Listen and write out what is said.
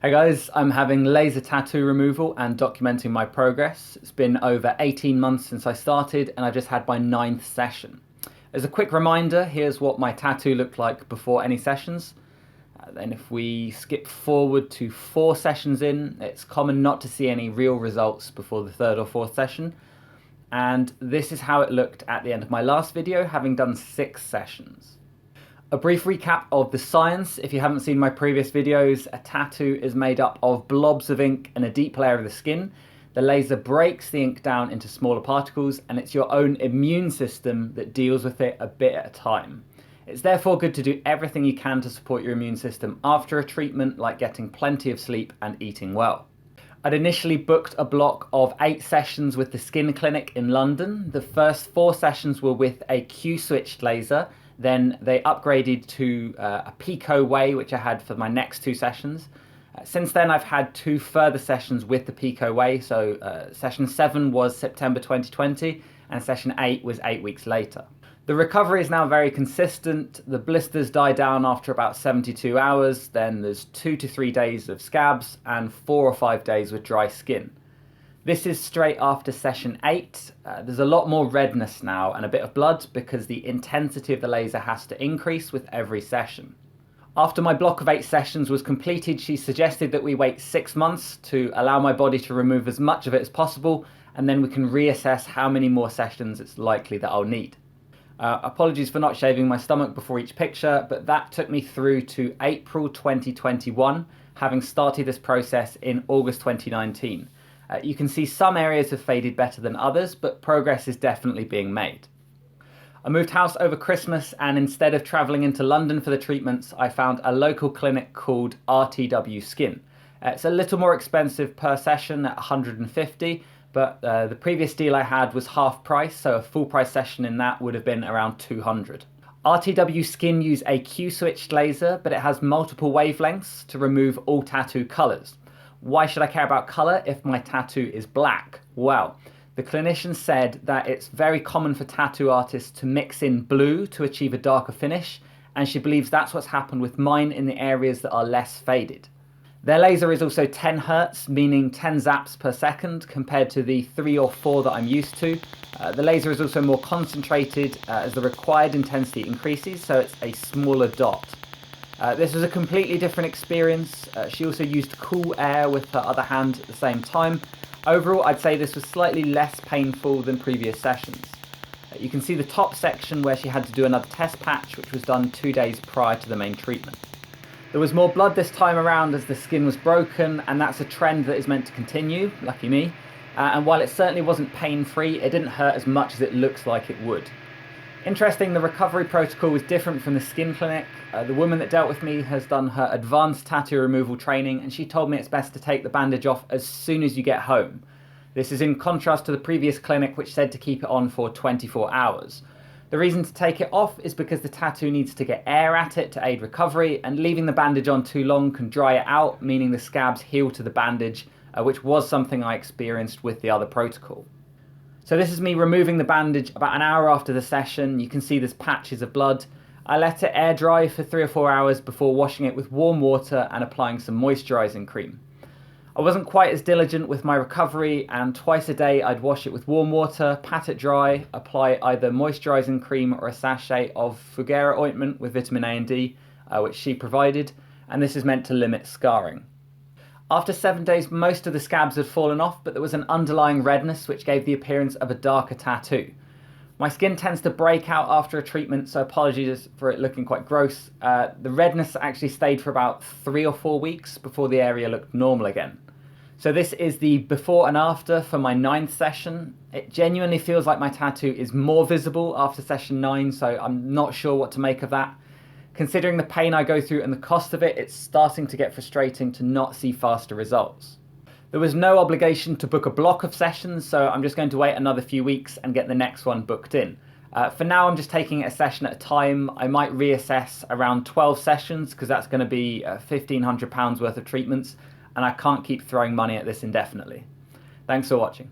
Hey guys, I'm having laser tattoo removal and documenting my progress. It's been over 18 months since I started and I just had my 9th session. As a quick reminder, here's what my tattoo looked like before any sessions. Then if we skip forward to 4 sessions in, it's common not to see any real results before the 3rd or 4th session. And this is how it looked at the end of my last video, having done 6 sessions. A brief recap of the science. If you haven't seen my previous videos, a tattoo is made up of blobs of ink and a deep layer of the skin. The laser breaks the ink down into smaller particles, and it's your own immune system that deals with it a bit at a time. It's therefore good to do everything you can to support your immune system after a treatment, like getting plenty of sleep and eating well. I'd initially booked a block of 8 sessions with the Skin Clinic in London. The first 4 sessions were with a Q-switched laser. Then they upgraded to a Pico Way, which I had for my next 2 sessions. Since then, I've had 2 further sessions with the Pico Way. So session 7 was September 2020, and session 8 was 8 weeks later. The recovery is now very consistent. The blisters die down after about 72 hours. Then there's 2 to 3 days of scabs and 4 or 5 days with dry skin. This is straight after session 8. There's a lot more redness now and a bit of blood because the intensity of the laser has to increase with every session. After my block of 8 sessions was completed, she suggested that we wait 6 months to allow my body to remove as much of it as possible, and then we can reassess how many more sessions it's likely that I'll need. Apologies for not shaving my stomach before each picture, but that took me through to April 2021, having started this process in August 2019. You can see some areas have faded better than others, but progress is definitely being made. I moved house over Christmas, and instead of travelling into London for the treatments, I found a local clinic called RTW Skin. It's a little more expensive per session at $150, but the previous deal I had was half price, so a full price session in that would have been around $200. RTW Skin use a Q-switched laser, but it has multiple wavelengths to remove all tattoo colours. Why should I care about colour if my tattoo is black? Well, the clinician said that it's very common for tattoo artists to mix in blue to achieve a darker finish, and she believes that's what's happened with mine in the areas that are less faded. Their laser is also 10 Hz, meaning 10 zaps per second, compared to the 3 or 4 that I'm used to. The laser is also more concentrated as the required intensity increases, so it's a smaller dot. This was a completely different experience. She also used cool air with her other hand at the same time. Overall, I'd say this was slightly less painful than previous sessions. You can see the top section where she had to do another test patch, which was done 2 days prior to the main treatment. There was more blood this time around as the skin was broken, and that's a trend that is meant to continue, lucky me. And while it certainly wasn't pain-free, it didn't hurt as much as it looks like it would. Interesting, the recovery protocol was different from the Skin Clinic. The woman that dealt with me has done her advanced tattoo removal training, and she told me it's best to take the bandage off as soon as you get home. This is in contrast to the previous clinic, which said to keep it on for 24 hours. The reason to take it off is because the tattoo needs to get air at it to aid recovery, and leaving the bandage on too long can dry it out, meaning the scabs heal to the bandage, which was something I experienced with the other protocol. So this is me removing the bandage about an hour after the session. You can see there's patches of blood. I let it air dry for 3 or 4 hours before washing it with warm water and applying some moisturising cream. I wasn't quite as diligent with my recovery, and twice a day I'd wash it with warm water, pat it dry, apply either moisturising cream or a sachet of Fugera ointment with vitamin A and D, which she provided, and this is meant to limit scarring. After 7 days, most of the scabs had fallen off, but there was an underlying redness which gave the appearance of a darker tattoo. My skin tends to break out after a treatment, so apologies for it looking quite gross. The redness actually stayed for about 3 or 4 weeks before the area looked normal again. So this is the before and after for my 9th session. It genuinely feels like my tattoo is more visible after session 9, so I'm not sure what to make of that. Considering the pain I go through and the cost of it, it's starting to get frustrating to not see faster results. There was no obligation to book a block of sessions, so I'm just going to wait another few weeks and get the next one booked in. For now, I'm just taking it a session at a time. I might reassess around 12 sessions because that's going to be £1,500 worth of treatments, and I can't keep throwing money at this indefinitely. Thanks for watching.